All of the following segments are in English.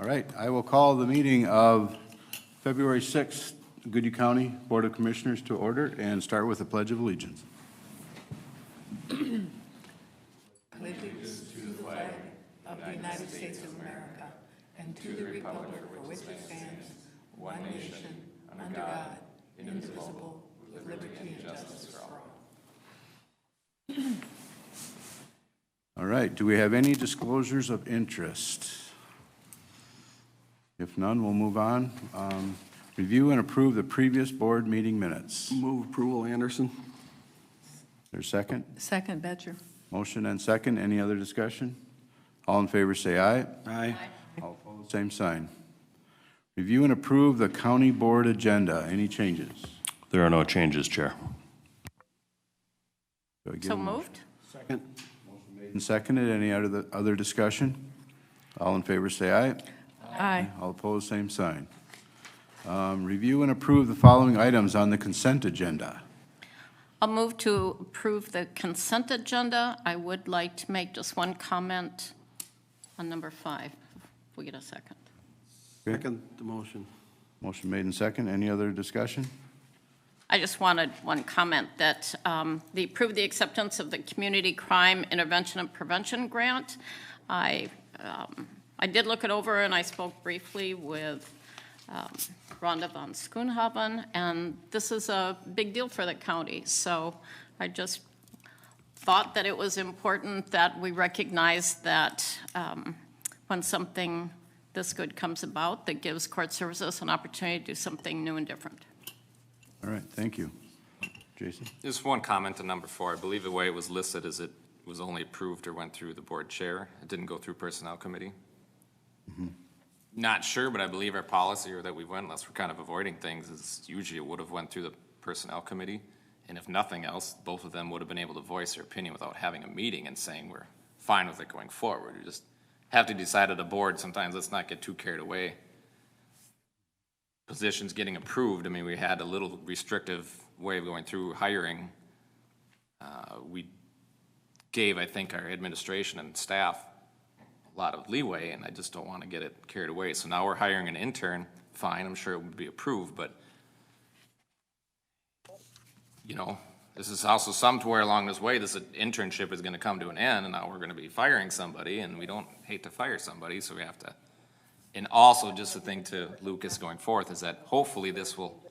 right, I will call the meeting of February 6th, Goodhue County Board of Commissioners to order and start with the Pledge of Allegiance. Allegiance to the flag of the United States of America and to the republic for which it stands, one nation, under God, indivisible, with liberty and justice for all. All right, do we have any disclosures of interest? If none, we'll move on. Review and approve the previous board meeting minutes. Move approval, Anderson. There's a second? Second, Betcher. Motion and second. Any other discussion? All in favor say aye. Aye. All opposed, same sign. Review and approve the county board agenda. Any changes? There are no changes, Chair. Do I get So a motion? moved? Second. And seconded. Any other discussion? All in favor say aye. Aye. All opposed, same sign. Review and approve the following items on the consent agenda. I'll move to approve the consent agenda. I would like to make just one comment on number 5, if we get a second. Okay. Second the motion. Motion made and second. Any other discussion? I just wanted one comment that they approve the acceptance of the Community Crime Intervention and Prevention Grant. I did look it over, and I spoke briefly with Rhonda von Schoonhaven, and this is a big deal for the county. So I just thought that it was important that we recognize that when something this good comes about, that gives court services an opportunity to do something new and different. All right, thank you. Jason? Just one comment on number 4. I believe the way it was listed is it was only approved or went through the board chair. It didn't go through personnel committee. Not sure, but I believe our policy, or that we went, unless we're kind of avoiding things, is usually it would have went through the personnel committee. And if nothing else, both of them would have been able to voice their opinion without having a meeting and saying we're fine with it going forward. We just have to decide at a board sometimes. Let's not get too carried away. Positions getting approved, I mean, we had a little restrictive way of going through hiring. We gave, I think, our administration and staff a lot of leeway, and I just don't want to get it carried away. So now we're hiring an intern. Fine, I'm sure it would be approved, but you know, this is also somewhere along this way, this internship is going to come to an end, and now we're going to be firing somebody, and we don't hate to fire somebody, so we have to. And also, just the thing to Lucas going forth is that hopefully this will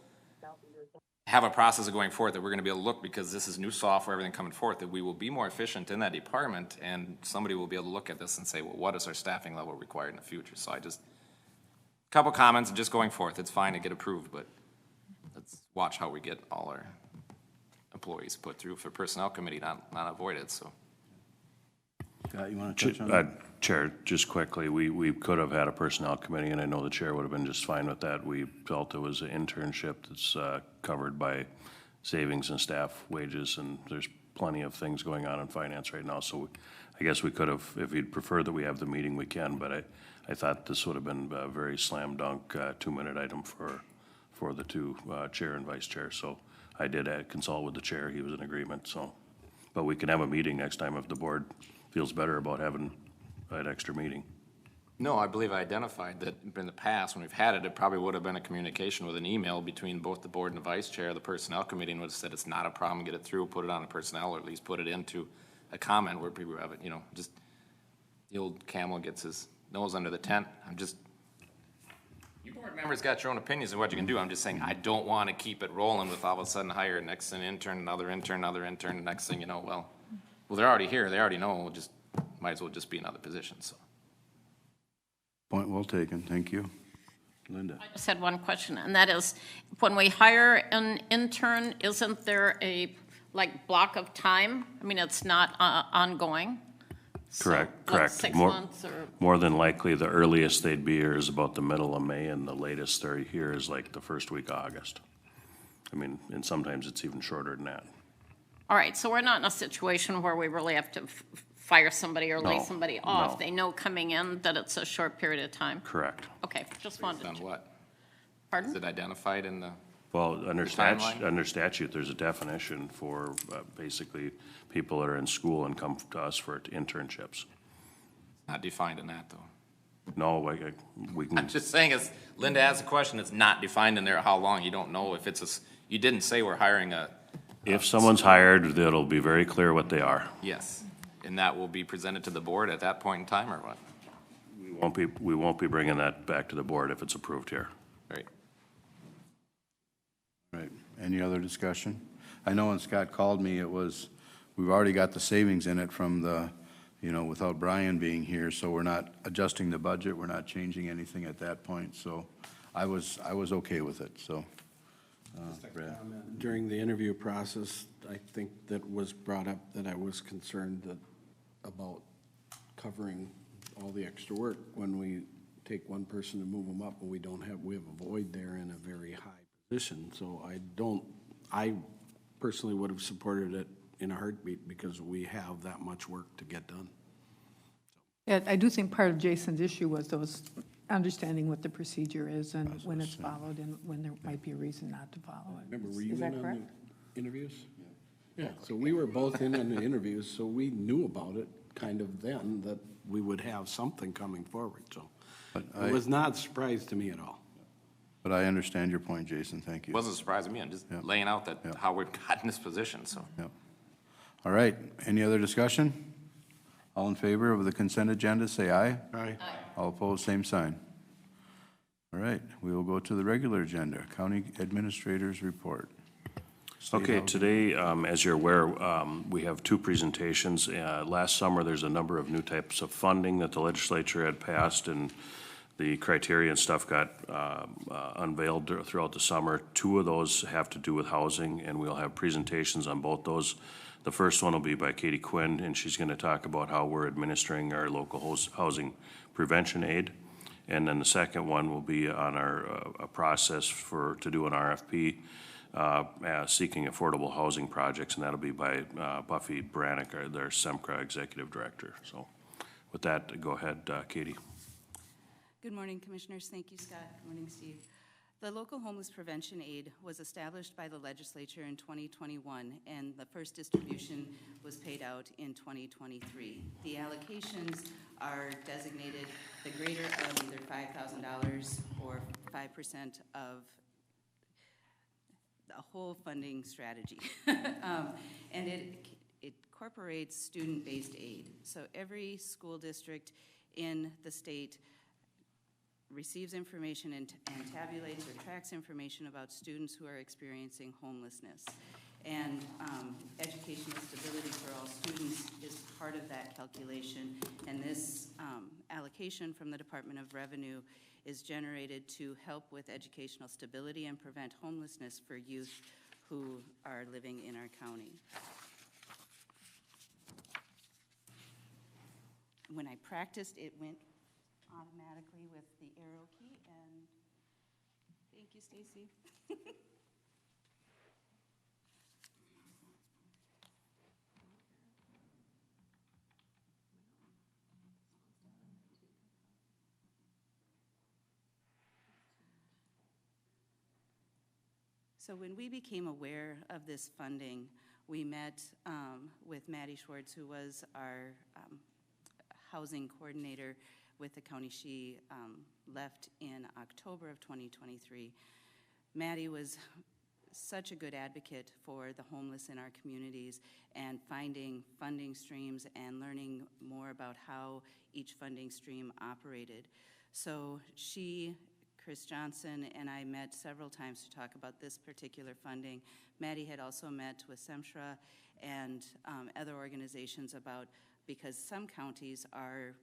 have a process of going forth that we're going to be able to look, because this is new software, everything coming forth, that we will be more efficient in that department, and somebody will be able to look at this and say, well, what is our staffing level required in the future? So I just, a couple comments just going forth. It's fine to get approved, but let's watch how we get all our employees put through for personnel committee, not avoided, so. Scott, you want to touch on that? Chair, just quickly, we could have had a personnel committee, and I know the chair would have been just fine with that. We felt it was an internship that's covered by savings and staff wages, and there's plenty of things going on in finance right now. So I guess we could have, if you'd prefer that we have the meeting, we can, but I thought this would have been a very slam dunk 2-minute item for the two chair and vice chair. So I did consult with the chair. He was in agreement. So, but we can have a meeting next time if the board feels better about having that extra meeting. No, I believe I identified that in the past, when we've had it, it probably would have been a communication with an email between both the board and the vice chair of the personnel committee, and would have said it's not a problem, get it through, put it on a personnel, or at least put it into a comment where people have it, you know, just the old camel gets his nose under the tent. You board members got your own opinions of what you can do. I'm just saying I don't want to keep it rolling with all of a sudden hire next an intern, another intern, next thing you know, well, they're already here, they already know, we'll just, might as well just be another position, so. Point well taken. Thank you. Linda? I just had one question, and that is, when we hire an intern, isn't there a, block of time? I mean, it's not ongoing? Correct, So, correct. 6 months or? More than likely, the earliest they'd be here is about the middle of May, and the latest they're here is like the first week of August. I mean, and sometimes it's even shorter than that. All right, so we're not in a situation where we really have to fire somebody or lay No, somebody off. no. They know coming in that it's a short period of time. Correct. Okay, just wanted On to. what? Is Pardon? it identified in the? Well, under timeline? statute, there's a definition for basically people that are in school and come to us for internships. Not defined in that, though. No, we can, I'm just saying, as Linda asked the question, it's not defined in there how long. You don't know if it's you didn't say we're hiring if someone's hired, it'll be very clear what they are. yes. And that will be presented to the board at that point in time, or what? We won't be bringing that back to the board if it's approved here. Right. Right. Any other discussion? I know when Scott called me, we've already got the savings in it from without Brian being here, so we're not adjusting the budget, we're not changing anything at that point, so I was okay with it, so. Brad. During the interview process, I think that was brought up that I was concerned about covering all the extra work when we take one person to move them up, and we have a void there in a very high position. So I personally would have supported it in a heartbeat because we have that much work to get done. Yeah, I do think part of Jason's issue was those understanding what the procedure is and when it's followed and when there might be a reason not to follow it. Remember, were you Is in that on correct? the interviews? Yeah, so we were both in on the interviews, so we knew about it kind of then, that we would have something coming forward, so. It was not a surprise to me at all. But I understand your point, Jason, thank you. Wasn't surprising me. I'm just laying out that how we've gotten this position, so. Yep. All right, any other discussion? All in favor of the consent agenda, say aye. Aye. All opposed, same sign. All right, we will go to the regular agenda, County Administrator's Report. Okay, today, as you're aware, we have two presentations. Last summer, there's a number of new types of funding that the legislature had passed, and the criteria and stuff got unveiled throughout the summer. Two of those have to do with housing, and we'll have presentations on both those. The first one will be by Katie Quinn, and she's going to talk about how we're administering our local housing prevention aid. And then the second one will be on our a process to do an RFP seeking affordable housing projects, and that'll be by Buffy Bronic, their SEMCRA Executive Director. So with that, go ahead, Katie. Good morning, Commissioners. Thank you, Scott. Good morning, Steve. The Local Homeless Prevention Aid was established by the legislature in 2021, and the first distribution was paid out in 2023. The allocations are designated the greater of either $5,000 or 5% of the whole funding strategy. And it incorporates student-based aid. So every school district in the state receives information and tabulates or tracks information about students who are experiencing homelessness. And educational stability for all students is part of that calculation. And this allocation from the Department of Revenue is generated to help with educational stability and prevent homelessness for youth who are living in our county. When I practiced, it went automatically with the arrow key, and thank you, Stacy. So when we became aware of this funding, we met with Maddie Schwarz, who was our housing coordinator with the county. She left in October of 2023. Maddie was such a good advocate for the homeless in our communities and finding funding streams and learning more about how each funding stream operated. So she, Chris Johnson, and I met several times to talk about this particular funding. Maddie had also met with SEMCRA and other organizations because some counties are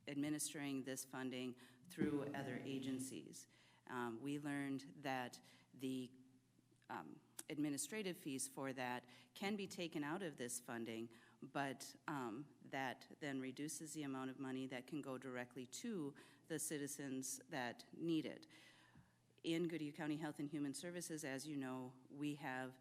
administering this funding through other agencies. We learned that the administrative fees for that can be taken out of this funding, but that then reduces the amount of money that can go directly to the citizens that need it. In Goodhue County Health and Human Services, as you know, we have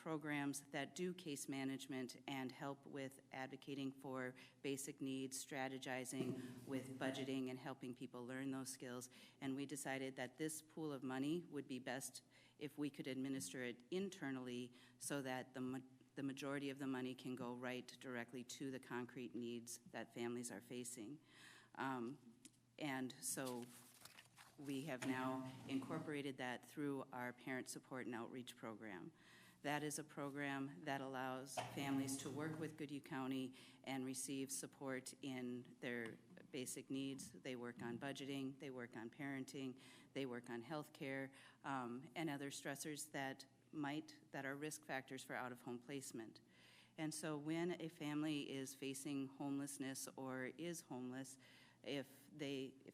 programs that do case management and help with advocating for basic needs, strategizing with budgeting and helping people learn those skills. And we decided that this pool of money would be best if we could administer it internally so that the majority of the money can go right directly to the concrete needs that families are facing. And so we have now incorporated that through our parent support and outreach program. That is a program that allows families to work with Goodhue County and receive support in their basic needs. They work on budgeting, they work on parenting, they work on healthcare, and other stressors that are risk factors for out-of-home placement. And so when a family is facing homelessness or is homeless, if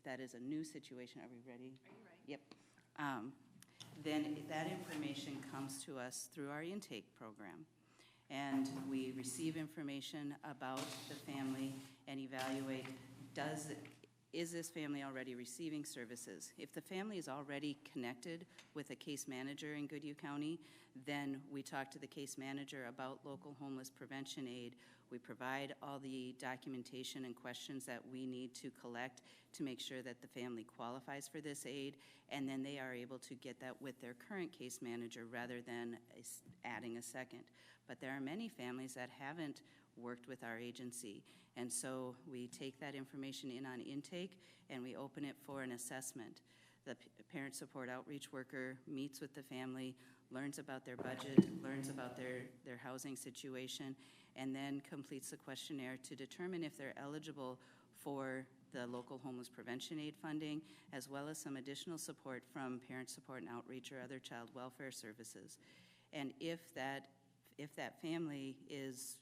that is a new situation, are we ready? Are you ready? Yep. Then that information comes to us through our intake program. And we receive information about the family and evaluate, is this family already receiving services? If the family is already connected with a case manager in Goodhue County, then we talk to the case manager about local homeless prevention aid. We provide all the documentation and questions that we need to collect to make sure that the family qualifies for this aid, and then they are able to get that with their current case manager rather than adding a second. But there are many families that haven't worked with our agency, and so we take that information in on intake and we open it for an assessment. The parent support outreach worker meets with the family, learns about their budget, learns about their housing situation, and then completes a questionnaire to determine if they're eligible for the local homeless prevention aid funding, as well as some additional support from parent support and outreach or other child welfare services. And if that family is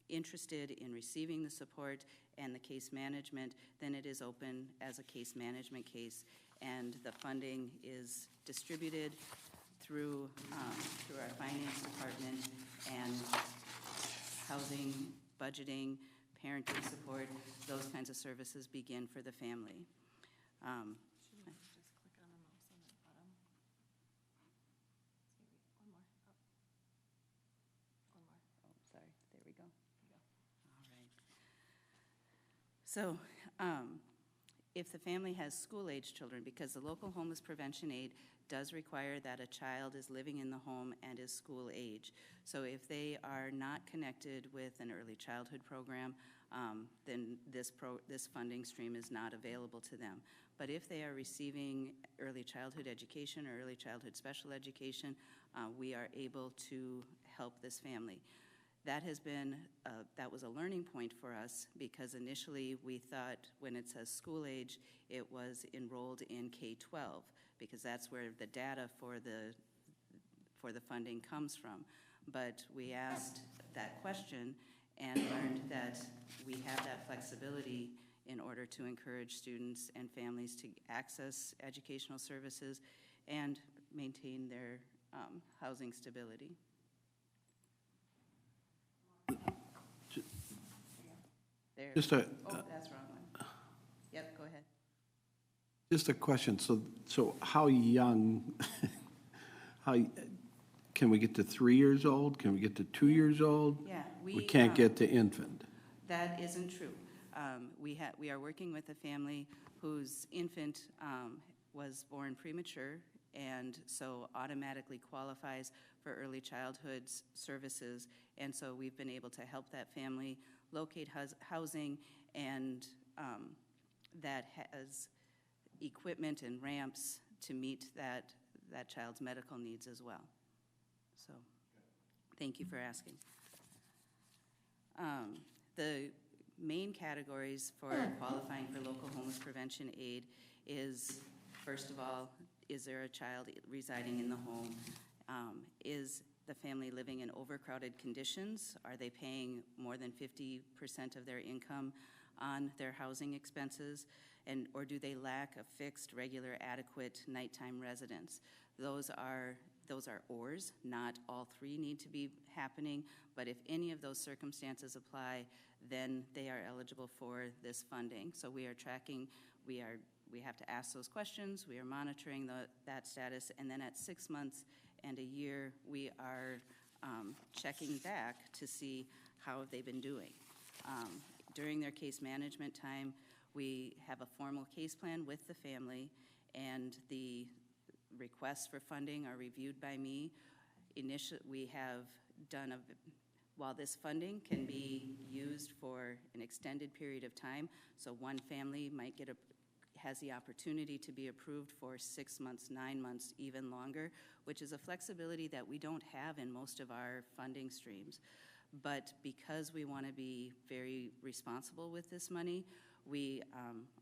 interested in receiving the support and the case management, then it is open as a case management case, and the funding is distributed through our finance department, and housing, budgeting, parenting support, those kinds of services begin for the family. Just click on the mouse on the bottom. One more. One more. Oh, sorry, there we go. All right. So, if the family has school-age children, because the local homeless prevention aid does require that a child is living in the home and is school age. So if they are not connected with an early childhood program, then this funding stream is not available to them. But if they are receiving early childhood education or early childhood special education, we are able to help this family. That was a learning point for us, because initially we thought when it says school age, it was enrolled in K-12, because that's where the data for the funding comes from. But we asked that question and learned that we have that flexibility in order to encourage students and families to access educational services and maintain their housing stability. There. Just a, Oh, that's the wrong one. Yep, go ahead. just a question, so how young, can we get to 3 years old? Can we get to 2 years old? Yeah, We can't get to infant. That isn't true. We are working with a family whose infant was born premature, and so automatically qualifies for early childhood services. And so we've been able to help that family locate housing, and that has equipment and ramps to meet that child's medical needs as well. So, thank you for asking. The main categories for qualifying for local homeless prevention aid is, first of all, is there a child residing in the home? Is the family living in overcrowded conditions? Are they paying more than 50% of their income on their housing expenses? Or do they lack a fixed, regular, adequate nighttime residence? Those are ors, not all three need to be happening, but if any of those circumstances apply, then they are eligible for this funding. So we are tracking, we have to ask those questions, we are monitoring that status, and then at 6 months and a year, we are checking back to see how have they been doing. During their case management time, we have a formal case plan with the family, and the requests for funding are reviewed by me. Initially, we have done while this funding can be used for an extended period of time, so one family might has the opportunity to be approved for 6 months, 9 months, even longer, which is a flexibility that we don't have in most of our funding streams. But because we want to be very responsible with this money, we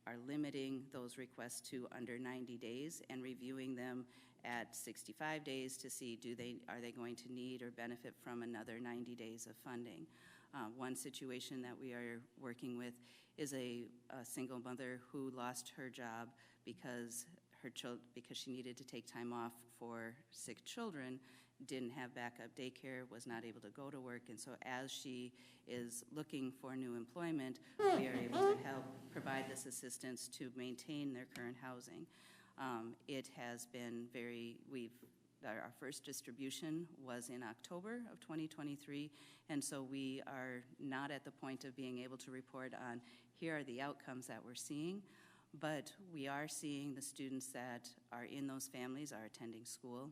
are limiting those requests to under 90 days and reviewing them at 65 days to see are they going to need or benefit from another 90 days of funding. One situation that we are working with is a single mother who lost her job because she needed to take time off for sick children, didn't have backup daycare, was not able to go to work, and so as she is looking for new employment, we are able to help provide this assistance to maintain their current housing. It has been our first distribution was in October of 2023, and so we are not at the point of being able to report on here are the outcomes that we're seeing, but we are seeing the students that are in those families are attending school,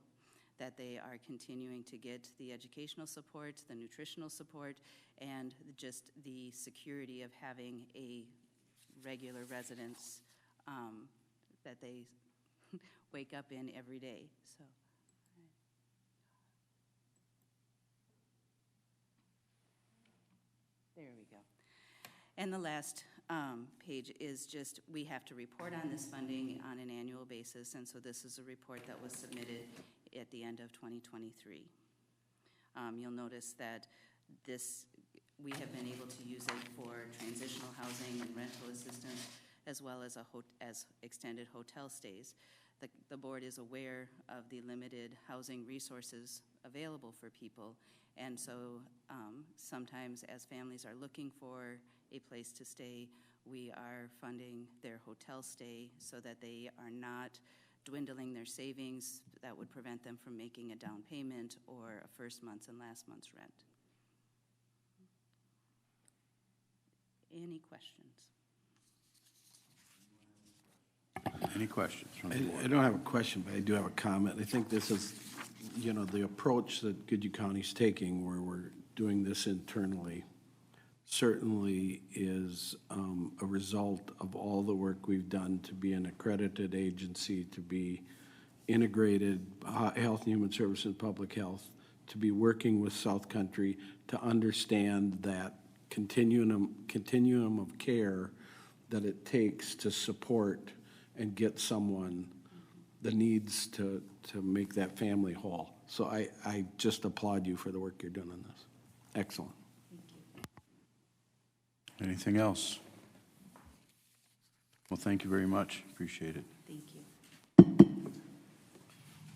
that they are continuing to get the educational support, the nutritional support, and just the security of having a regular residence that they wake up in every day. So. There we go. And the last page is just, we have to report on this funding on an annual basis, and so this is a report that was submitted at the end of 2023. You'll notice that we have been able to use it for transitional housing and rental assistance, as well as as extended hotel stays. The board is aware of the limited housing resources available for people, and so sometimes as families are looking for a place to stay, we are funding their hotel stay so that they are not dwindling their savings that would prevent them from making a down payment or a first month's and last month's rent. Any questions? Any questions from the board? I don't have a question, but I do have a comment. I think this is, the approach that Goodhue County's taking, where we're doing this internally, certainly is a result of all the work we've done to be an accredited agency, to be integrated health and human services and public health, to be working with South Country to understand that continuum of care that it takes to support and get someone the needs to make that family whole. So I just applaud you for the work you're doing on this. Excellent. Anything else? Well, thank you very much. Appreciate it. Thank you.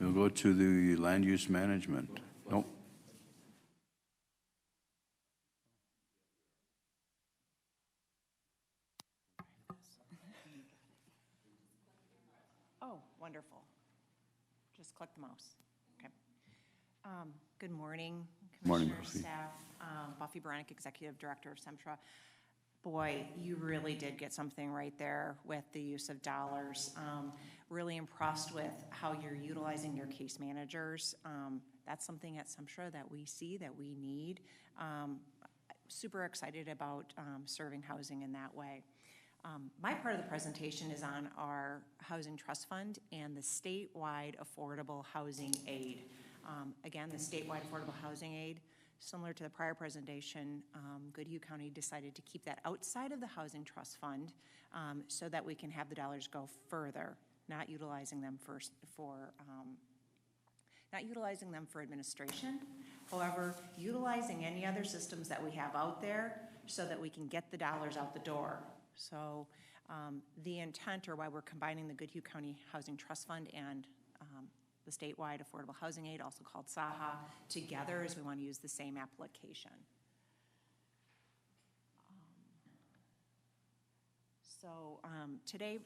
We'll go to the land use management. Nope. Oh, wonderful. Just click the mouse. Okay. Good morning, Morning, Commissioner, Buffy. staff. Buffy Bronic, Executive Director of SEMTRA. Boy, you really did get something right there with the use of dollars. Really impressed with how you're utilizing your case managers. That's something at SEMTRA that we see, that we need. Super excited about serving housing in that way. My part of the presentation is on our Housing Trust Fund and the statewide affordable housing aid. Again, the statewide affordable housing aid, similar to the prior presentation, Goodhue County decided to keep that outside of the Housing Trust Fund so that we can have the dollars go further, not utilizing them for administration. However, utilizing any other systems that we have out there so that we can get the dollars out the door. So the intent, or why we're combining the Goodhue County Housing Trust Fund and the statewide affordable housing aid, also called SAHA, together, is we want to use the same application. So today,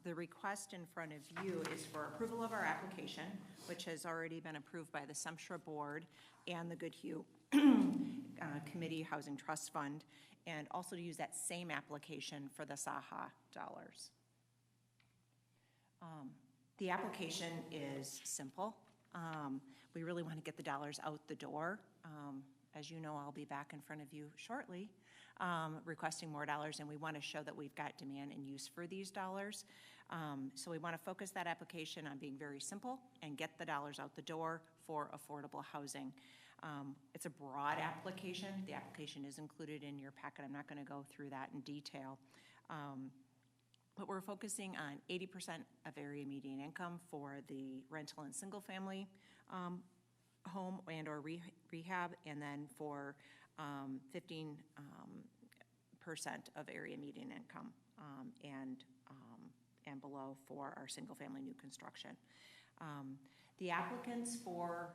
the request in front of you is for approval of our application, which has already been approved by the SEMTRA board and the Goodhue Committee Housing Trust Fund, and also to use that same application for the SAHA dollars. The application is simple. We really want to get the dollars out the door. As you know, I'll be back in front of you shortly requesting more dollars, and we want to show that we've got demand and use for these dollars. So we want to focus that application on being very simple and get the dollars out the door for affordable housing. It's a broad application. The application is included in your packet. I'm not going to go through that in detail. But we're focusing on 80% of area median income for the rental and single-family home and or rehab, and then for 15% of area median income and below for our single-family new construction. The applicants for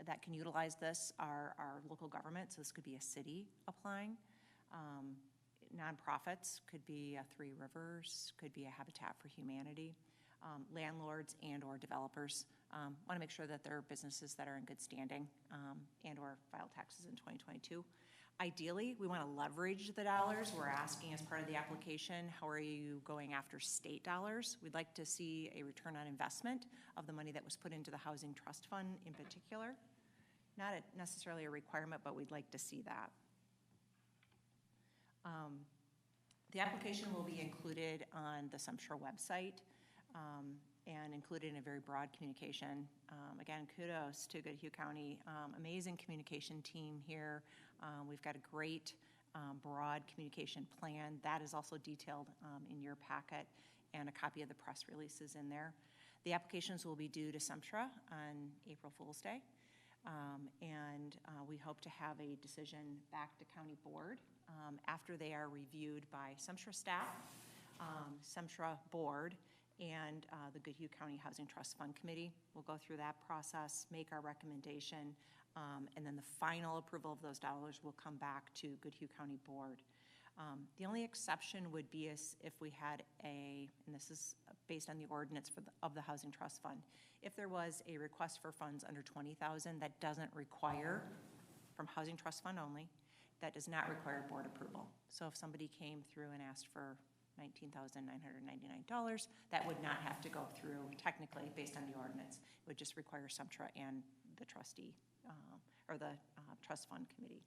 that can utilize this are our local government, so this could be a city applying. Nonprofits, could be a Three Rivers, could be a Habitat for Humanity, landlords and or developers. Want to make sure that they're businesses that are in good standing and or file taxes in 2022. Ideally, we want to leverage the dollars. We're asking as part of the application, how are you going after state dollars? We'd like to see a return on investment of the money that was put into the Housing Trust Fund in particular. Not necessarily a requirement, but we'd like to see that. The application will be included on the Sumter website and included in a very broad communication. Again, kudos to Goodhue County, amazing communication team here. We've got a great broad communication plan. That is also detailed in your packet, and a copy of the press release is in there. The applications will be due to Sumter on April Fool's Day, and we hope to have a decision back to County Board after they are reviewed by Sumter staff, Sumter Board, and the Goodhue County Housing Trust Fund Committee. We'll go through that process, make our recommendation, and then the final approval of those dollars will come back to Goodhue County Board. The only exception would be if we had and this is based on the ordinance of the Housing Trust Fund, if there was a request for funds under $20,000 that doesn't require, from Housing Trust Fund only, that does not require board approval. So if somebody came through and asked for $19,999, that would not have to go through technically based on the ordinance. It would just require Sumter and the trustee or the trust fund committee.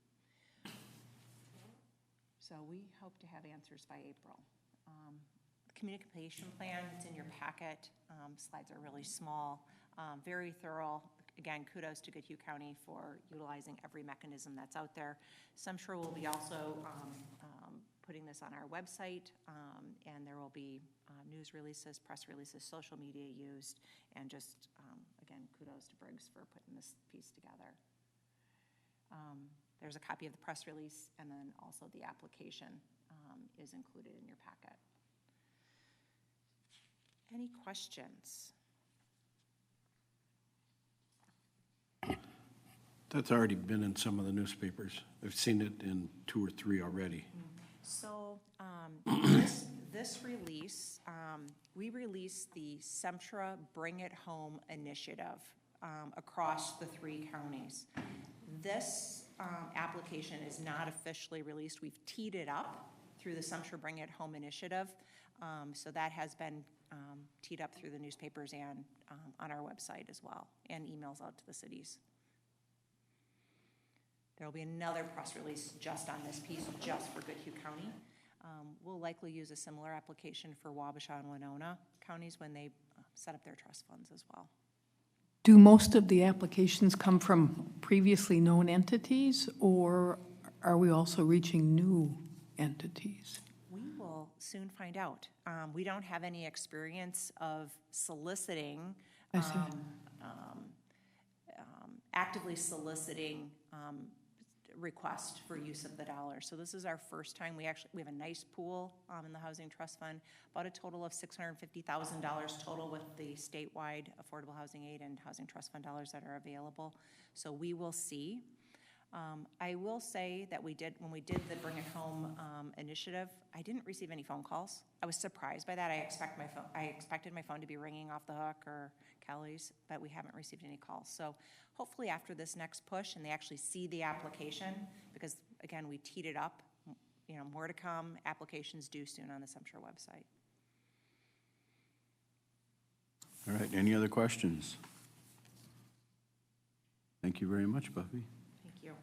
So we hope to have answers by April. The communication plan, it's in your packet. Slides are really small, very thorough. Again, kudos to Goodhue County for utilizing every mechanism that's out there. Sumter will be also putting this on our website, and there will be news releases, press releases, social media used, and just, again, kudos to Briggs for putting this piece together. There's a copy of the press release, and then also the application is included in your packet. Any questions? That's already been in some of the newspapers. I've seen it in 2 or 3 already. So this release, we released the Sumter Bring It Home initiative across the 3 counties. This application is not officially released. We've teed it up through the Sumter Bring It Home initiative. So that has been teed up through the newspapers and on our website as well, and emails out to the cities. There will be another press release just on this piece, just for Goodhue County. We'll likely use a similar application for Wabasha and Winona counties when they set up their trust funds as well. Do most of the applications come from previously known entities, or are we also reaching new entities? We will soon find out. We don't have any experience of soliciting, I see. Actively soliciting request for use of the dollar. So this is our first time. We have a nice pool in the Housing Trust Fund, about a total of $650,000 total with the statewide Affordable Housing Aid and Housing Trust Fund dollars that are available. So we will see. I will say that when we did the Bring It Home initiative, I didn't receive any phone calls. I was surprised by that. I expected my phone to be ringing off the hook or Kelly's, but we haven't received any calls. So hopefully after this next push and they actually see the application, because again, we teed it up, more to come, applications due soon on the Sumter website. All right, any other questions? Thank you very much, Buffy. Thank you.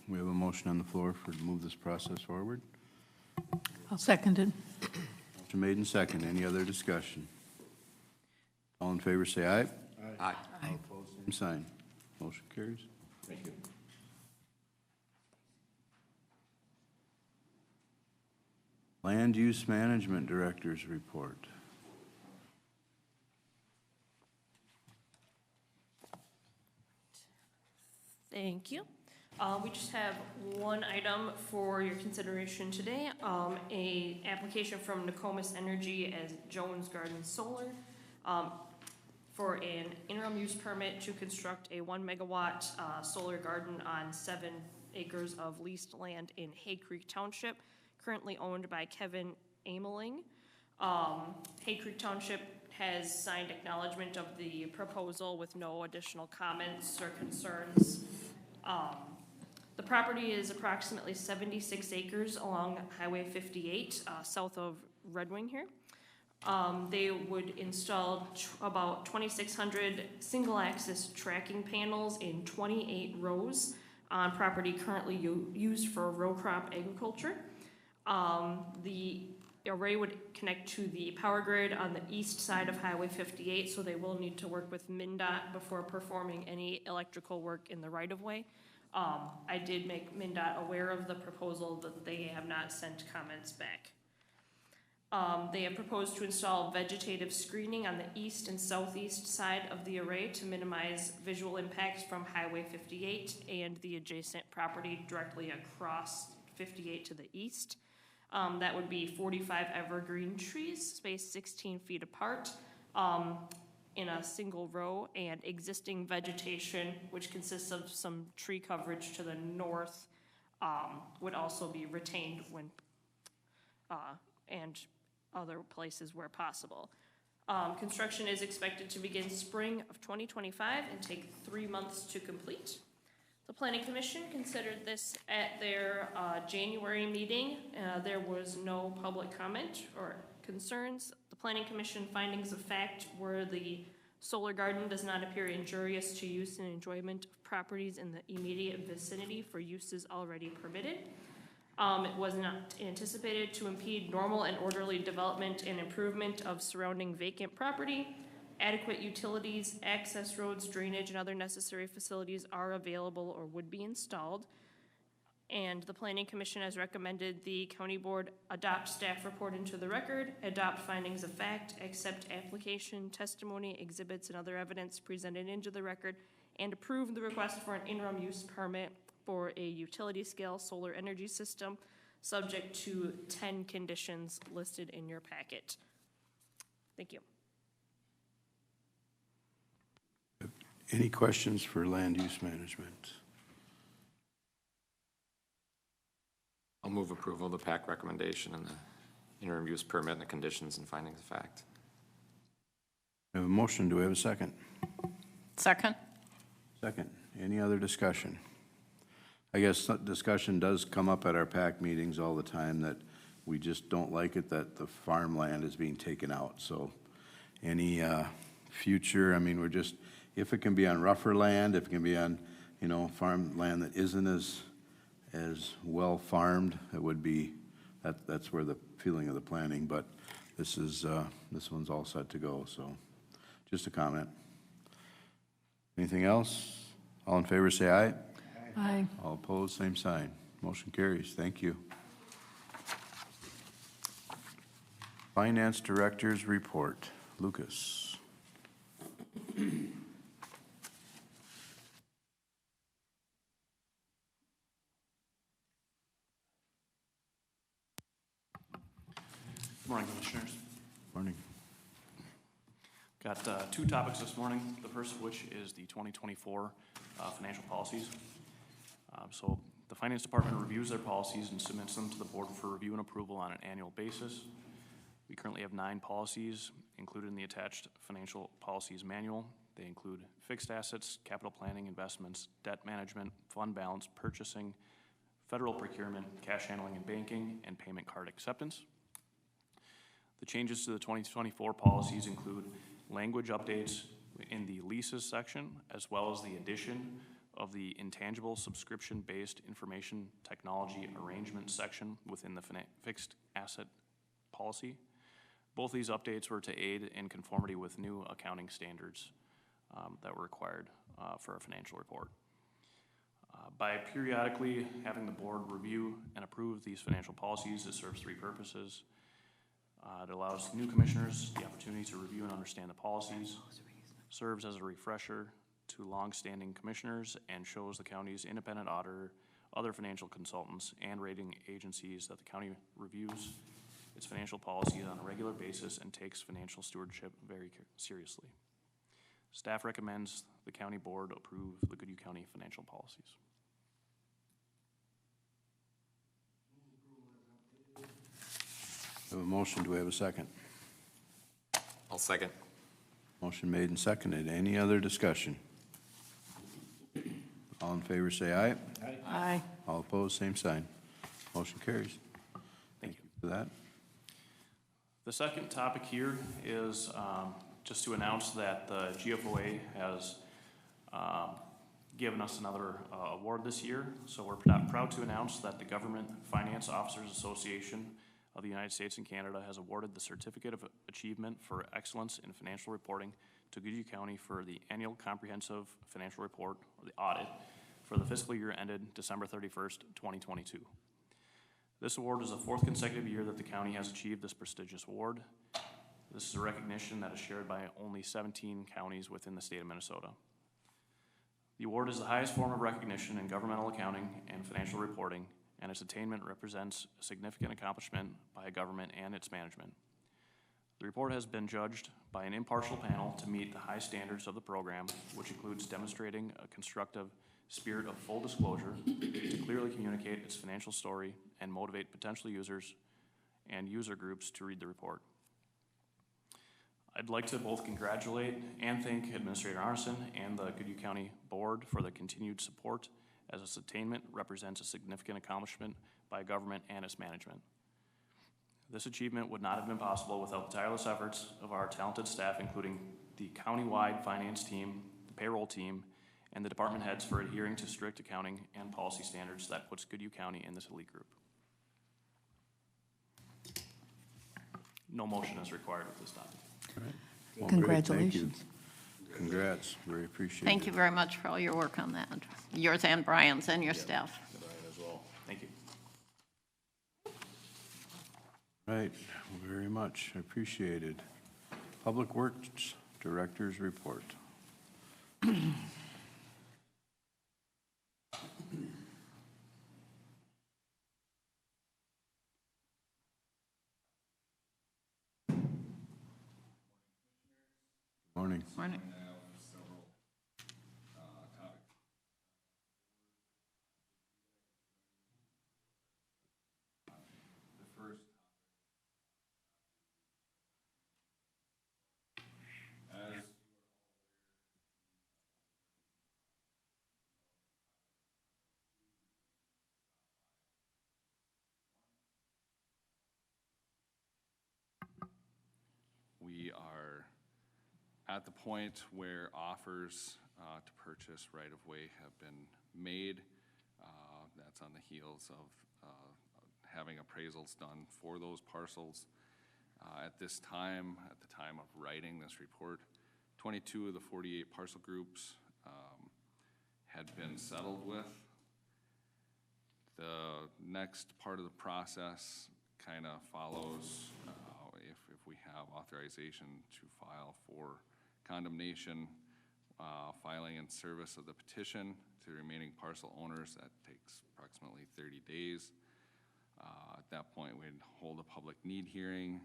We have a motion on the floor to move this process forward. I'll second it. Motion made and second. Any other discussion? All in favor, say aye. Aye. All opposed, same sign. Motion carries. Thank you. Land Use Management Director's report. Thank you. We just have one item for your consideration today, a application from Nokomis Energy as Jones Garden Solar, for an interim use permit to construct a 1 megawatt, solar garden on 7 acres of leased land in Hay Creek Township, currently owned by Kevin Ameling. Hay Creek Township has signed acknowledgement of the proposal with no additional comments or concerns. The property is approximately 76 acres along Highway 58, south of Red Wing here. They would install about 2,600 single-axis tracking panels in 28 rows on property currently used for row crop agriculture. The array would connect to the power grid on the east side of Highway 58, so they will need to work with MnDOT before performing any electrical work in the right-of-way. I did make MnDOT aware of the proposal, but they have not sent comments back. They have proposed to install vegetative screening on the east and southeast side of the array to minimize visual impacts from Highway 58 and the adjacent property directly across 58 to the east. That would be 45 evergreen trees, spaced 16 feet apart, in a single row, and existing vegetation, which consists of some tree coverage to the north, would also be retained when, and other places where possible. Construction is expected to begin spring of 2025 and take 3 months to complete. The Planning Commission considered this at their January meeting. There was no public comment or concerns. The Planning Commission findings of fact were the solar garden does not appear injurious to use and enjoyment of properties in the immediate vicinity for uses already permitted. It was not anticipated to impede normal and orderly development and improvement of surrounding vacant property. Adequate utilities, access roads, drainage, and other necessary facilities are available or would be installed. And the Planning Commission has recommended the County Board adopt staff report into the record, adopt findings of fact, accept application, testimony, exhibits, and other evidence presented into the record, and approve the request for an interim use permit for a utility-scale solar energy system, subject to 10 conditions listed in your packet. Thank you. Any questions for land use management? I'll move approval of the PAC recommendation and the interim use permit and the conditions and findings of fact. We have a motion. Do we have a second? Second? Second. Any other discussion? I guess discussion does come up at our PAC meetings all the time that we just don't like it that the farmland is being taken out. So any future, I mean, we're just, if it can be on rougher land, if it can be on, you know, farmland that isn't as well farmed, it would be, that's where the feeling of the planning, but this is, this one's all set to go, so just a comment. Anything else? All in favor, say aye. Aye. All opposed, same sign. Motion carries. Thank you. Finance Director's report. Lucas. Good morning, Commissioners. Morning. Got two topics this morning, the first of which is the 2024 financial policies. So the Finance Department reviews their policies and submits them to the Board for review and approval on an annual basis. We currently have 9 policies included in the attached Financial Policies Manual. They include fixed assets, capital planning, investments, debt management, fund balance, purchasing, federal procurement, cash handling and banking, and payment card acceptance. The changes to the 2024 policies include language updates, in the leases section, as well as the addition of the intangible subscription-based information technology arrangement section within the fixed asset policy. Both these updates were to aid in conformity with new accounting standards that were required for a financial report. By periodically having the board review and approve these financial policies, it serves three purposes. It allows new commissioners the opportunity to review and understand the policies, serves as a refresher to longstanding commissioners, and shows the county's independent auditor, other financial consultants, and rating agencies that the county reviews its financial policies on a regular basis and takes financial stewardship very seriously. Staff recommends the county board approve the Goodhue County financial policies. We have a motion. Do we have a second? I'll second. Motion made and seconded. Any other discussion? All in favor say aye. Aye. All opposed, same sign. Motion carries. Thank you. For that. The second topic here is just to announce that the GFOA has given us another award this year. So we're proud to announce that the Government Finance Officers Association of the United States and Canada has awarded the Certificate of Achievement for Excellence in Financial Reporting to Goodhue County for the Annual Comprehensive Financial Report, or the audit, for the fiscal year ended December 31st, 2022. This award is the fourth consecutive year that the county has achieved this prestigious award. This is a recognition that is shared by only 17 counties within the state of Minnesota. The award is the highest form of recognition in governmental accounting and financial reporting, and its attainment represents a significant accomplishment by a government and its management. The report has been judged by an impartial panel to meet the high standards of the program, which includes demonstrating a constructive spirit of full disclosure to clearly communicate its financial story and motivate potential users and user groups to read the report. I'd like to both congratulate and thank Administrator Arneson and the Goodhue County Board for their continued support, as this attainment represents a significant accomplishment by government and its management. This achievement would not have been possible without the tireless efforts of our talented staff, including the county-wide finance team, the payroll team, and the department heads for adhering to strict accounting and policy standards that puts Goodhue County in this elite group. No motion is required with this topic. All right. Well, great. Thank you. Congratulations. Congrats. Very appreciated. Thank you very much for all your work on that, yours and Brian's and your staff. As well. Thank you. Right. Very much appreciated. Public Works Director's report. Morning. Morning. We are at the point where offers to purchase right-of-way have been made. That's on the heels of having appraisals done for those parcels. At this time, at the time of writing this report, 22 of the 48 parcel groups had been settled with. The next part of the process kind of follows if we have authorization to file for condemnation, filing and service of the petition to the remaining parcel owners. That takes approximately 30 days. At that point, we'd hold a public need hearing.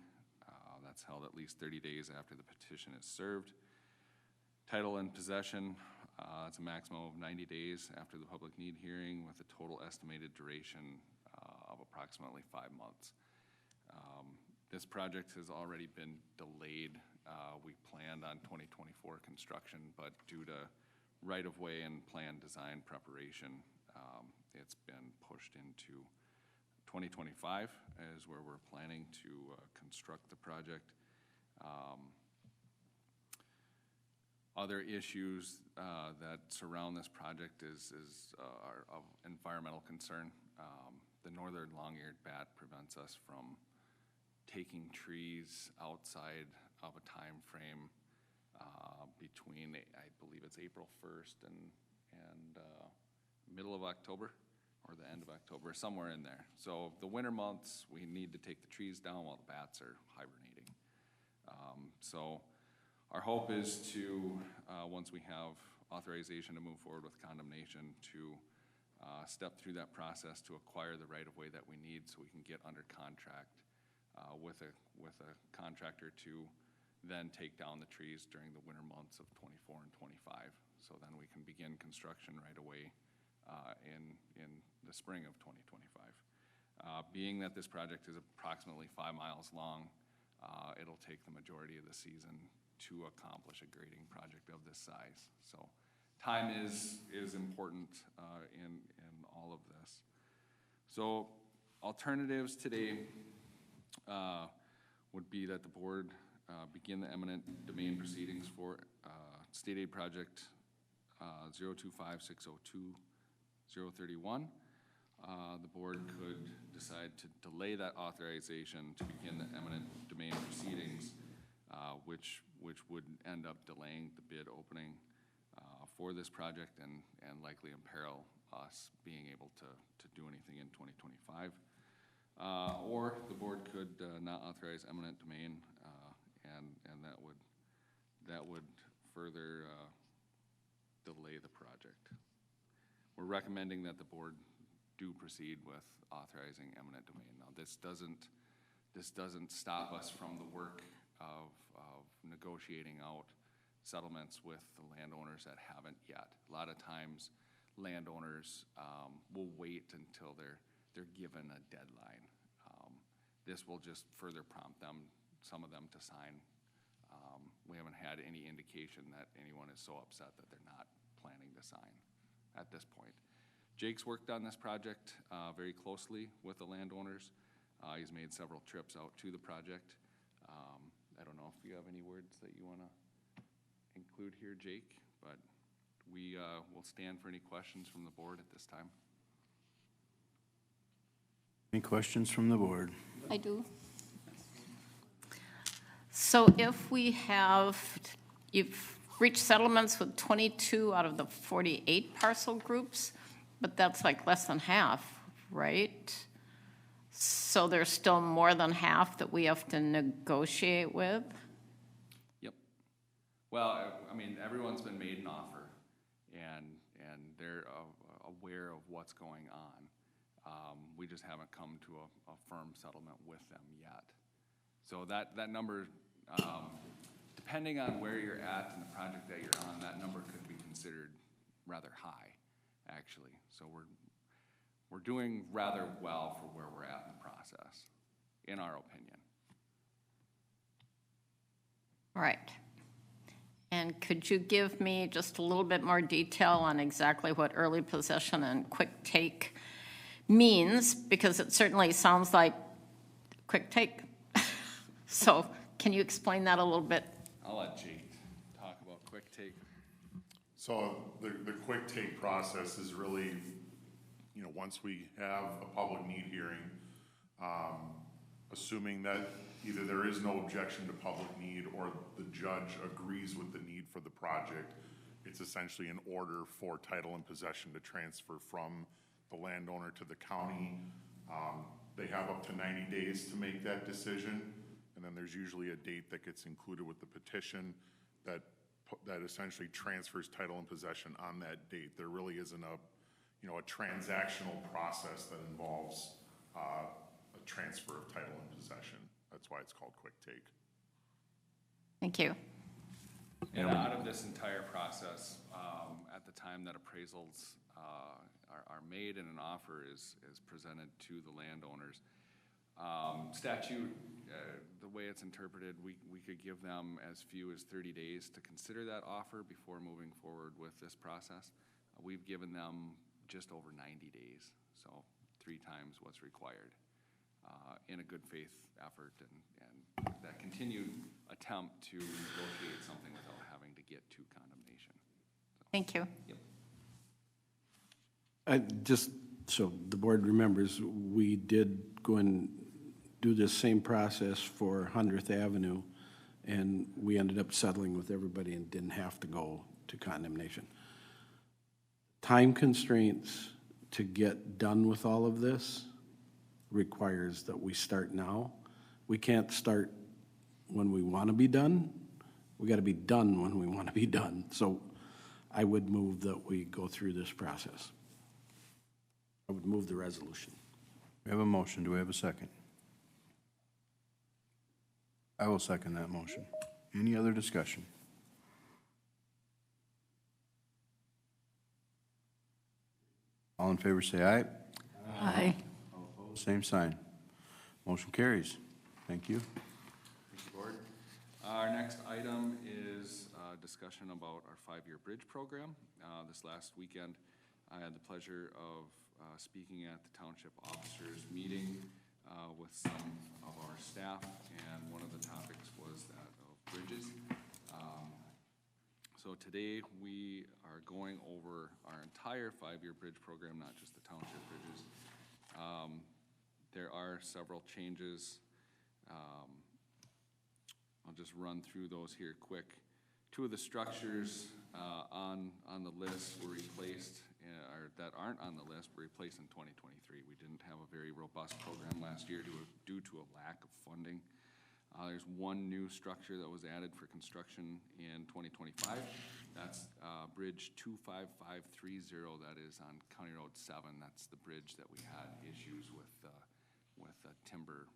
That's held at least 30 days after the petition is served. Title and possession, it's a maximum of 90 days after the public need hearing, with a total estimated duration of approximately 5 months. This project has already been delayed. We planned on 2024 construction, but due to right-of-way and plan design preparation, it's been pushed into 2025 is where we're planning to construct the project. Other issues that surround this project are of environmental concern. The northern long-eared bat prevents us from taking trees outside of a time frame between, I believe it's April 1st and middle of October, or the end of October, somewhere in there. So the winter months, we need to take the trees down while the bats are hibernating. So our hope is to, once we have authorization to move forward with condemnation, to step through that process to acquire the right-of-way that we need so we can get under contract with a contractor to then take down the trees during the winter months of 24 and 25. So then we can begin construction right away in the spring of 2025. Being that this project is approximately 5 miles long, it'll take the majority of the season to accomplish a grading project of this size. So time is important in all of this. So alternatives today would be that the board begin the eminent domain proceedings for state aid project 025-602-031. The board could decide to delay that authorization to begin the eminent domain proceedings, which would end up delaying the bid opening for this project and likely imperil us being able to do anything in 2025. Or the board could not authorize eminent domain, and that would further delay the project. We're recommending that the board do proceed with authorizing eminent domain. Now, this doesn't stop us from the work of negotiating out settlements with the landowners that haven't yet. A lot of times, landowners will wait until they're given a deadline. This will just further prompt some of them to sign. We haven't had any indication that anyone is so upset that they're not planning to sign at this point. Jake's worked on this project very closely with the landowners. He's made several trips out to the project. I don't know if you have any words that you want to include here, Jake, but we will stand for any questions from the board at this time. Any questions from the board? I do. So if you've reached settlements with 22 out of the 48 parcel groups, but that's like less than half, right? So there's still more than half that we have to negotiate with? Yep. Well, I mean, everyone's been made an offer, and they're aware of what's going on. We just haven't come to a firm settlement with them yet. So that number, depending on where you're at in the project that you're on, that number could be considered rather high, actually. So we're doing rather well for where we're at in the process, in our opinion. All right. And could you give me just a little bit more detail on exactly what early possession and quick take means? Because it certainly sounds like quick take. So can you explain that a little bit? I'll let Jake talk about quick take. So the quick take process is really, once we have a public need hearing, assuming that either there is no objection to public need or the judge agrees with the need for the project, it's essentially an order for title and possession to transfer from the landowner to the county. They have up to 90 days to make that decision, and then there's usually a date that gets included with the petition that essentially transfers title and possession on that date. There really isn't a transactional process that involves a transfer of title and possession. That's why it's called quick take. Thank you. And out of this entire process, at the time that appraisals are made and an offer is presented to the landowners, statute, the way it's interpreted, we could give them as few as 30 days to consider that offer before moving forward with this process. We've given them just over 90 days, so 3 times what's required, in a good faith effort and that continued attempt to negotiate something without having to get to condemnation. Thank you. Just so the board remembers, we did go and do this same process for 100th Avenue, and we ended up settling with everybody and didn't have to go to condemnation. Time constraints to get done with all of this requires that we start now. We can't start when we want to be done. We got to be done when we want to be done. So I would move that we go through this process. I would move the resolution. We have a motion. Do we have a second? I will second that motion. Any other discussion? All in favor say aye. Aye. All opposed, same sign. Motion carries. Thank you. Thank you, Board. Our next item is discussion about our 5-year bridge program. This last weekend, I had the pleasure of speaking at the township officers meeting with some of our staff, and one of the topics was that of bridges. So today we are going over our entire 5-year bridge program, not just the township bridges. There are several changes. I'll just run through those here quick. 2 of the structures on the list were replaced, or that aren't on the list were replaced in 2023. We didn't have a very robust program last year due to a lack of funding. There's 1 new structure that was added for construction in 2025. That's Bridge 25530, that is on County Road 7. That's the bridge that we had issues with a timber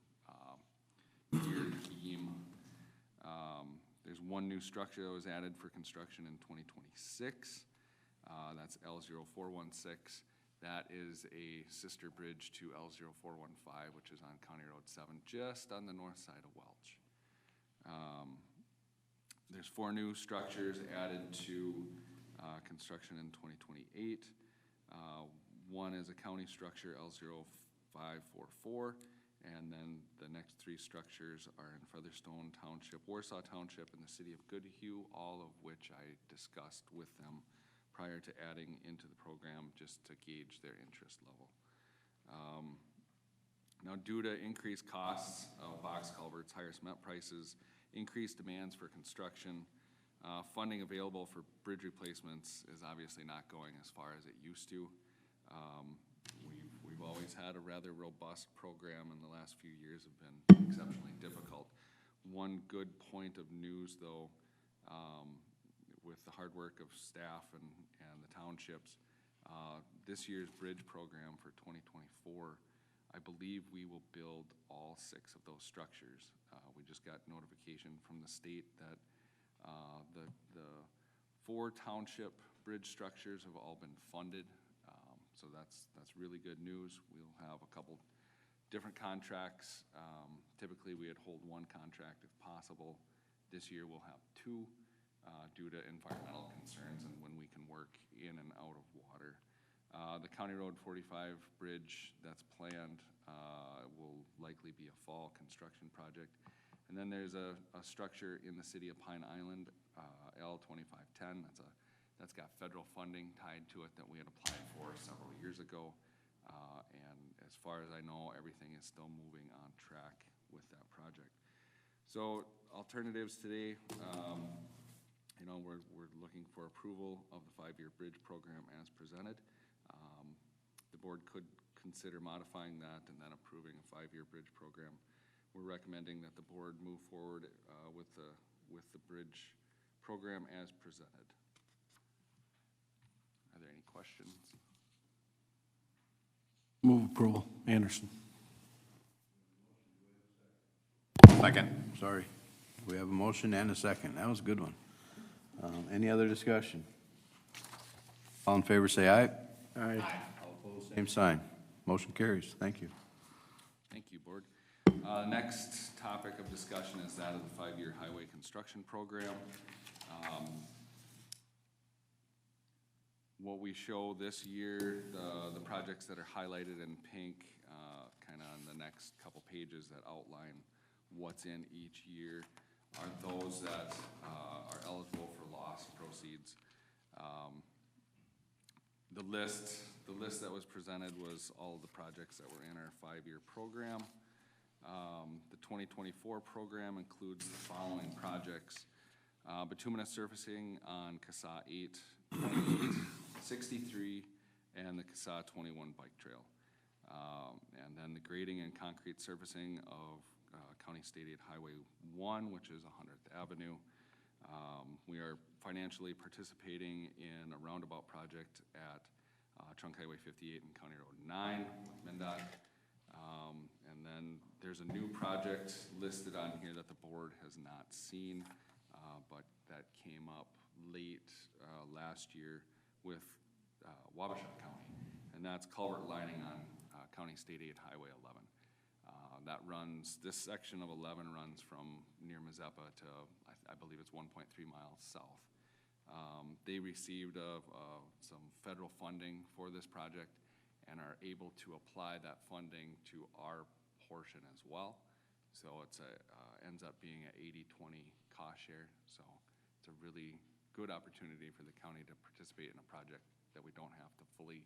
geared beam. There's 1 new structure that was added for construction in 2026. That's L0416. That is a sister bridge to L0415, which is on County Road 7, just on the north side of Welch. There's 4 new structures added to construction in 2028. 1 is a county structure, L0544, and then the next 3 structures are in Featherstone Township, Warsaw Township, and the city of Goodhue, all of which I discussed with them prior to adding into the program, just to gauge their interest level. Now, due to increased costs of box culverts, higher cement prices, increased demands for construction, funding available for bridge replacements is obviously not going as far as it used to. We've always had a rather robust program, and the last few years have been exceptionally difficult. 1 good point of news, though, with the hard work of staff and the townships, this year's bridge program for 2024, I believe we will build all 6 of those structures. We just got notification from the state that the 4 township bridge structures have all been funded. So that's really good news. We'll have a couple different contracts. Typically, we'd hold 1 contract if possible. This year, we'll have 2 due to environmental concerns and when we can work in and out of water. The County Road 45 bridge that's planned will likely be a fall construction project. And then there's a structure in the city of Pine Island, L2510. That's got federal funding tied to it that we had applied for several years ago. And as far as I know, everything is still moving on track with that project. So alternatives today, we're looking for approval of the 5-year bridge program as presented. The board could consider modifying that and then approving a 5-year bridge program. We're recommending that the board move forward with the bridge program as presented. Are there any questions? Move approval. Anderson. Second. Sorry. We have a motion and a second. That was a good one. Any other discussion? All in favor say aye. Aye. All opposed, same sign. Motion carries. Thank you. Thank you, Board. Next topic of discussion is that of the 5-year highway construction program. What we show this year, the projects that are highlighted in pink, kind of on the next couple pages that outline what's in each year are those that are eligible for loss proceeds. The list that was presented was all of the projects that were in our 5-year program. The 2024 program includes the following projects. Bituminous surfacing on CASA 8, 28, 63, and the CASA 21 bike trail. And then the grading and concrete surfacing of County State Aid Highway 1, which is 100th Avenue. We are financially participating in a roundabout project at Trunk Highway 58 and County Road 9, MnDOT. And then there's a new project listed on here that the board has not seen, but that came up late last year with Wabasha County, and that's culvert lining on County State Aid Highway 11. That runs, this section of 11 runs from near Mazeppa to, I believe it's 1.3 miles south. They received some federal funding for this project and are able to apply that funding to our portion as well. So it's ends up being an 80-20 cost share. So it's a really good opportunity for the county to participate in a project that we don't have to fully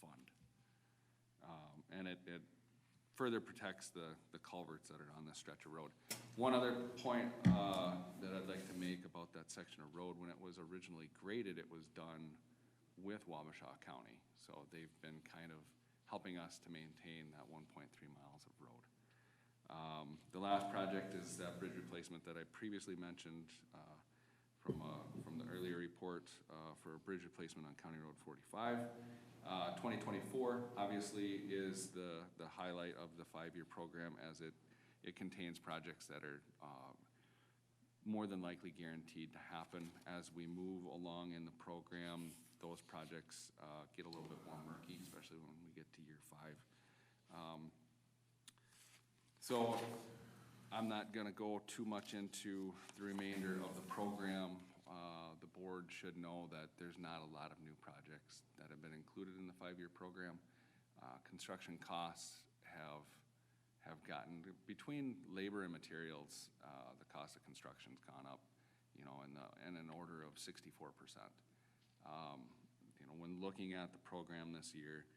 fund. And it further protects the culverts that are on this stretch of road. One other point that I'd like to make about that section of road, when it was originally graded, it was done with Wabasha County. So they've been kind of helping us to maintain that 1.3 miles of road. The last project is that bridge replacement that I previously mentioned from the earlier report for a bridge replacement on County Road 45. 2024 obviously is the highlight of the 5-year program, as it contains projects that are more than likely guaranteed to happen. As we move along in the program, those projects get a little bit more murky, especially when we get to year 5. So I'm not going to go too much into the remainder of the program. The board should know that there's not a lot of new projects that have been included in the 5-year program. Construction costs have gotten, between labor and materials, the cost of construction's gone up, you know, in an order of 64%. You know, when looking at the program this year,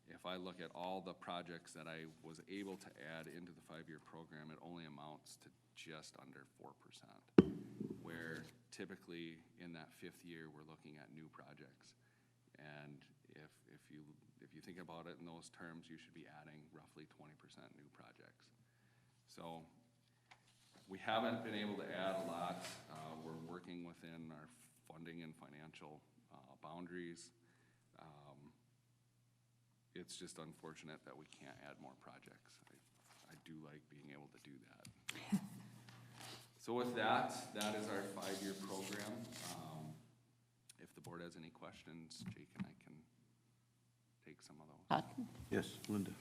if I look at all the projects that I was able to add into the 5-year program, it only amounts to just under 4%, where typically in that 5th year, we're looking at new projects. And if you think about it in those terms, you should be adding roughly 20% new projects. So we haven't been able to add a lot. We're working within our funding and financial boundaries. It's just unfortunate that we can't add more projects. I do like being able to do that. So with that is our 5-year program. If the board has any questions, Jake and I can take some of those. Yes, Linda.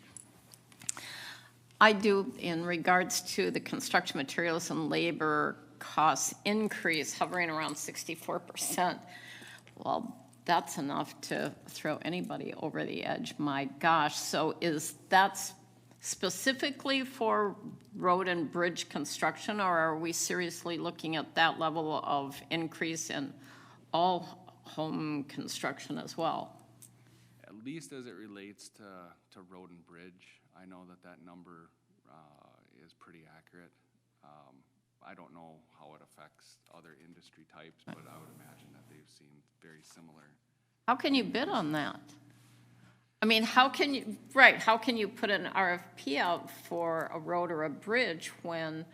I do, in regards to the construction materials and labor costs increase hovering around 64%. Well, that's enough to throw anybody over the edge, my gosh. So is that specifically for road and bridge construction, or are we seriously looking at that level of increase in all home construction as well? At least as it relates to road and bridge, I know that number is pretty accurate. I don't know how it affects other industry types, but I would imagine that they've seen very similar. How can you bid on that? I mean, how can you put an RFP out for a road or a bridge when,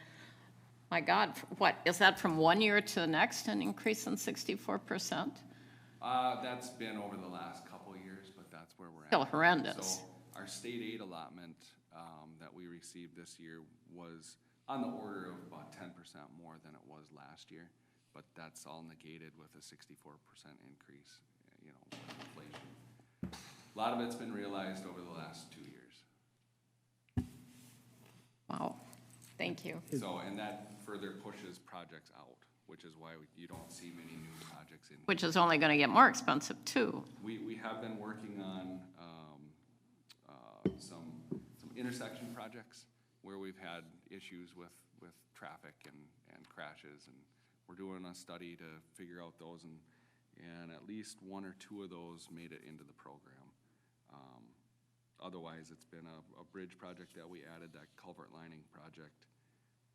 my God, what, is that from one year to the next, an increase in 64%? That's been over the last couple of years, but that's where we're at. Still horrendous. So our state aid allotment that we received this year was on the order of about 10% more than it was last year, but that's all negated with a 64% increase, you know, inflation. A lot of it's been realized over the last 2 years. Wow, thank you. So, and that further pushes projects out, which is why you don't see many new projects in. Which is only going to get more expensive too. We have been working on some intersection projects where we've had issues with traffic and crashes, and we're doing a study to figure out those, and at least one or two of those made it into the program. Otherwise, it's been a bridge project that we added, that culvert lining project,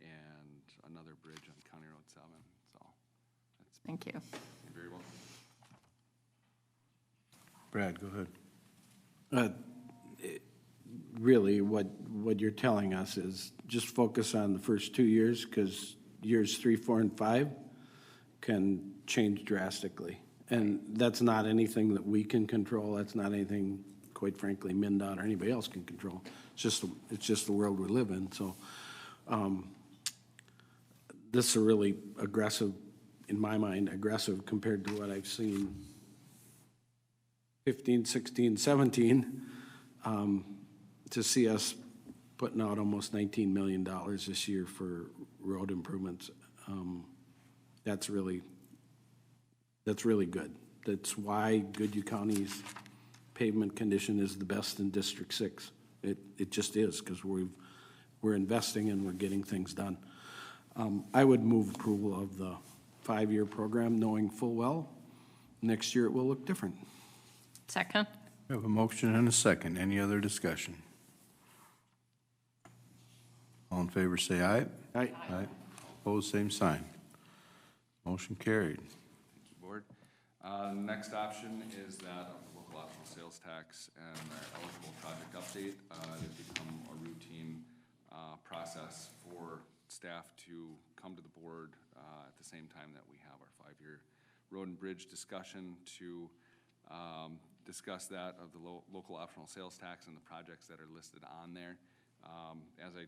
and another bridge on County Road 7, so. That's Thank you. You're very welcome. Brad, go ahead. Really, what you're telling us is just focus on the first 2 years, because years 3, 4, and 5 can change drastically. And that's not anything that we can control. That's not anything, quite frankly, MnDOT or anybody else can control. It's just the world we live in. So this is a really aggressive, in my mind, aggressive compared to what I've seen 15, 16, 17, to see us putting out almost $19 million this year for road improvements. That's really good. That's why Goodhue County's pavement condition is the best in District 6. It just is, because we're investing and we're getting things done. I would move approval of the 5-year program, knowing full well next year it will look different. Second? We have a motion and a second. Any other discussion? All in favor, say aye. Aye. Aye. Opposed, same sign. Motion carried. Thank you, Board. Next option is that of the local optional sales tax and our eligible project update. It has become a routine process for staff to come to the board at the same time that we have our 5-year road and bridge discussion to discuss that of the local optional sales tax and the projects that are listed on there. As I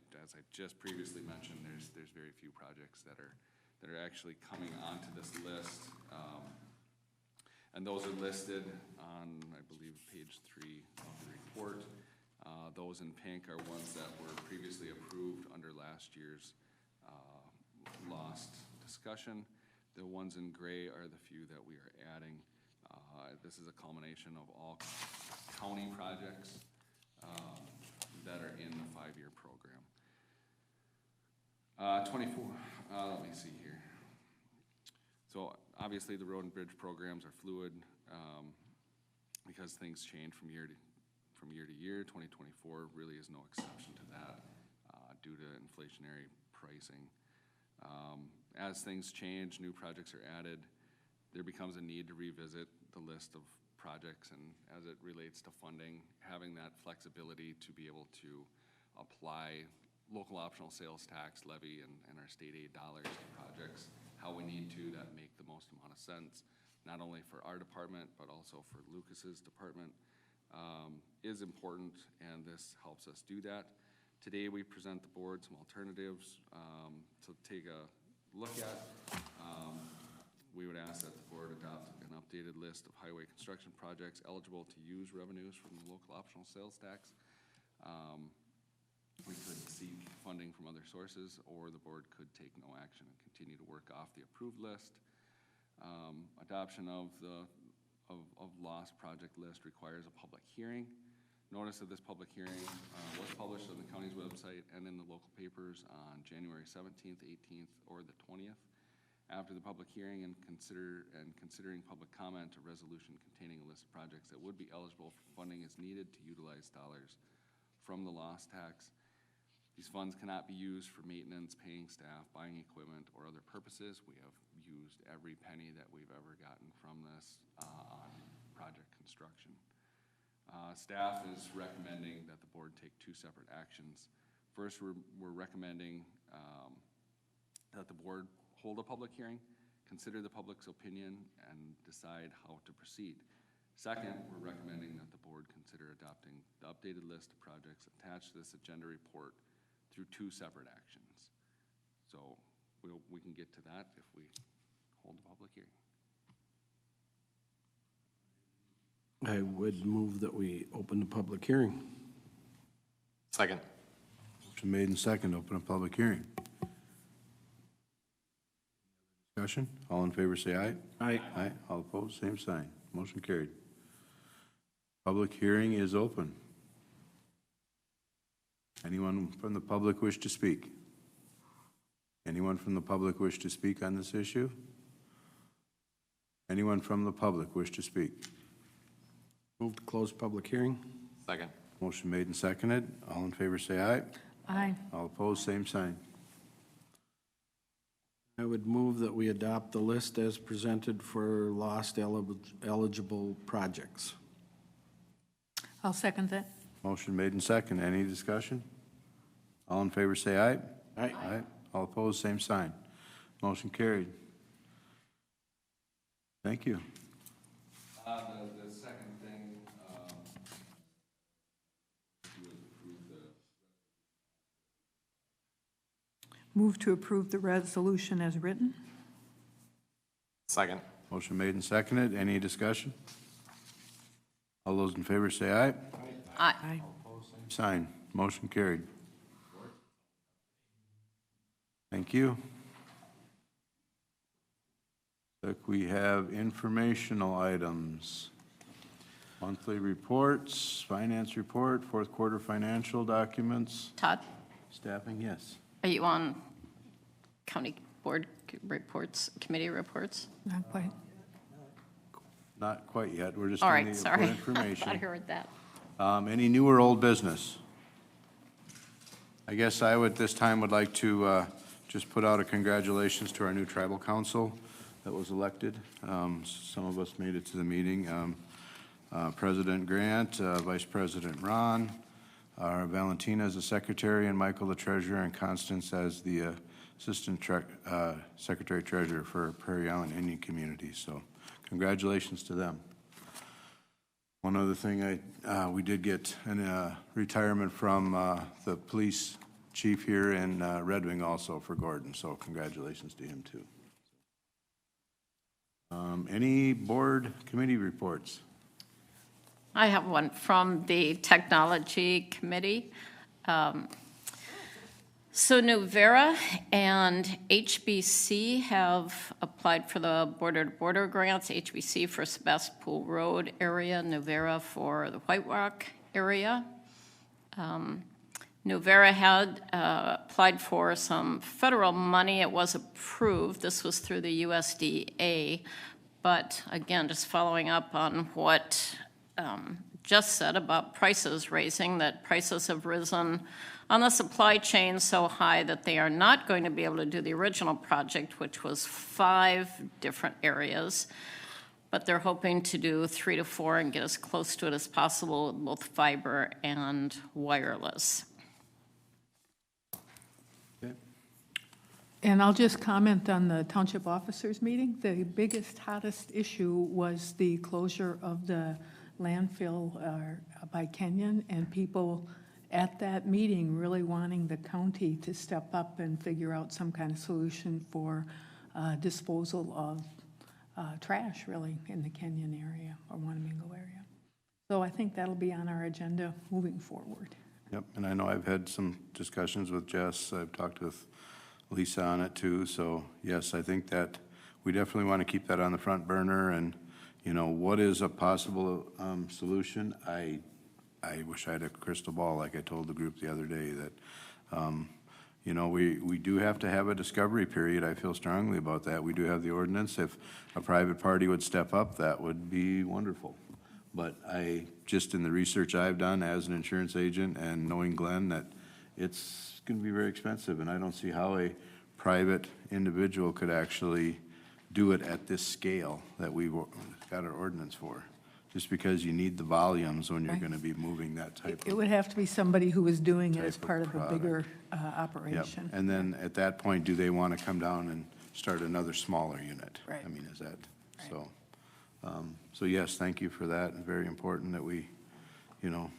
just previously mentioned, there's very few projects that are actually coming onto this list. And those are listed on, I believe, page 3 of the report. Those in pink are ones that were previously approved under last year's lost discussion. The ones in gray are the few that we are adding. This is a culmination of all county projects that are in the 5-year program. 24, let me see here. So obviously the road and bridge programs are fluid because things change from year to year. 2024 really is no exception to that due to inflationary pricing. As things change, new projects are added, there becomes a need to revisit the list of projects, and as it relates to funding, having that flexibility to be able to apply local optional sales tax levy and our state aid dollars to projects how we need to that make the most amount of sense, not only for our department, but also for Lucas's department, is important, and this helps us do that. Today, we present the board some alternatives to take a look at. We would ask that the board adopt an updated list of highway construction projects eligible to use revenues from the local optional sales tax. We could seek funding from other sources, or the board could take no action and continue to work off the approved list. Adoption of the lost project list requires a public hearing. Notice of this public hearing was published on the county's website and in the local papers on January 17th, 18th, or the 20th. After the public hearing and considering public comment, a resolution containing a list of projects that would be eligible for funding is needed to utilize dollars from the lost tax. These funds cannot be used for maintenance, paying staff, buying equipment, or other purposes. We have used every penny that we've ever gotten from this on project construction. Staff is recommending that the board take 2 separate actions. First, we're recommending that the board hold a public hearing, consider the public's opinion, and decide how to proceed. Second, we're recommending that the board consider adopting the updated list of projects attached to this agenda report through 2 separate actions. So we can get to that if we hold a public hearing. I would move that we open the public hearing. Second. Motion made and second, open a public hearing. Discussion? All in favor, say aye. Aye. Aye. All opposed, same sign. Motion carried. Public hearing is open. Anyone from the public wish to speak? Anyone from the public wish to speak on this issue? Anyone from the public wish to speak? Move to close public hearing. Second. Motion made and seconded. All in favor say aye. Aye. All opposed, same sign. I would move that we adopt the list as presented for lost eligible projects. I'll second that. Motion made and seconded. Any discussion? All in favor say aye. Aye. Aye. All opposed, same sign. Motion carried. Thank you. The second thing, Move to approve the resolution as written. Second. Motion made and seconded. Any discussion? All those in favor say aye. Aye. Aye. Sign. Motion carried. Thank you. Look, we have informational items. Monthly reports, finance report, fourth quarter financial documents, Todd, staffing, yes. are you on county board reports, committee reports? Not quite. Not quite yet. We're just All in right, the sorry. information. I heard that. Any new or old business? I guess I would, this time, would like to just put out a congratulations to our new tribal council that was elected. Some of us made it to the meeting. President Grant, Vice President Ron, Valentina as the secretary, and Michael the treasurer, and Constance as the assistant secretary treasurer for Prairie Island Indian Community. So congratulations to them. One other thing, we did get a retirement from the police chief here in Red Wing also for Gordon, so congratulations to him too. Any board committee reports? I have one from the Technology Committee. So Nuvera and HBC have applied for the border-to-border grants, HBC for Sebastopol Road area, Nuvera for the White Rock area. Nuvera had applied for some federal money. It was approved. This was through the USDA. But again, just following up on what just said about prices raising, that prices have risen on the supply chain so high that they are not going to be able to do the original project, which was 5 different areas. But they're hoping to do 3 to 4 and get as close to it as possible with both fiber and wireless. And I'll just comment on the township officers meeting. The biggest, hottest issue was the closure of the landfill by Kenyon, and people at that meeting really wanting the county to step up and figure out some kind of solution for disposal of trash, really, in the Kenyon area or Wanamingo area. So I think that'll be on our agenda moving forward. Yep, and I know I've had some discussions with Jess. I've talked with Lisa on it too. So yes, I think that we definitely want to keep that on the front burner. And, you know, what is a possible solution? I wish I had a crystal ball, like I told the group the other day, that, you know, we do have to have a discovery period. I feel strongly about that. We do have the ordinance. If a private party would step up, that would be wonderful. But just in the research I've done as an insurance agent and knowing Glenn, that it's going to be very expensive, and I don't see how a private individual could actually do it at this scale that we've got our ordinance for, just because you need the volumes when you're going to be moving that type It of. would have to be somebody who was doing it as type of part of a product. bigger Yep. operation. And then at that point, do they want to come down and start another smaller unit? Right. I mean, is that, so, so yes, thank you for that. Very important that we, you know,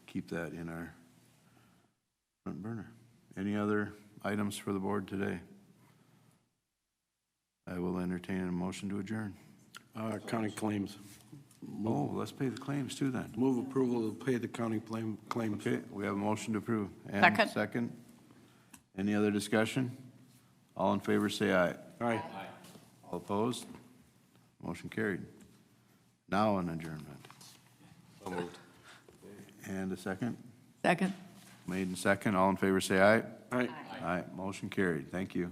keep that in our front burner. Any other items for the board today? I will entertain a motion to adjourn. County claims. Oh, let's pay the claims too then. Move approval to pay the county claims. Okay, we have a motion to approve. And Second. second. Any other discussion? All in favor, say aye. Aye. All opposed? Motion carried. Now an adjournment. So moved. And a second. Second. Made in second, all in favor say aye. Aye. Aye, motion carried, thank you.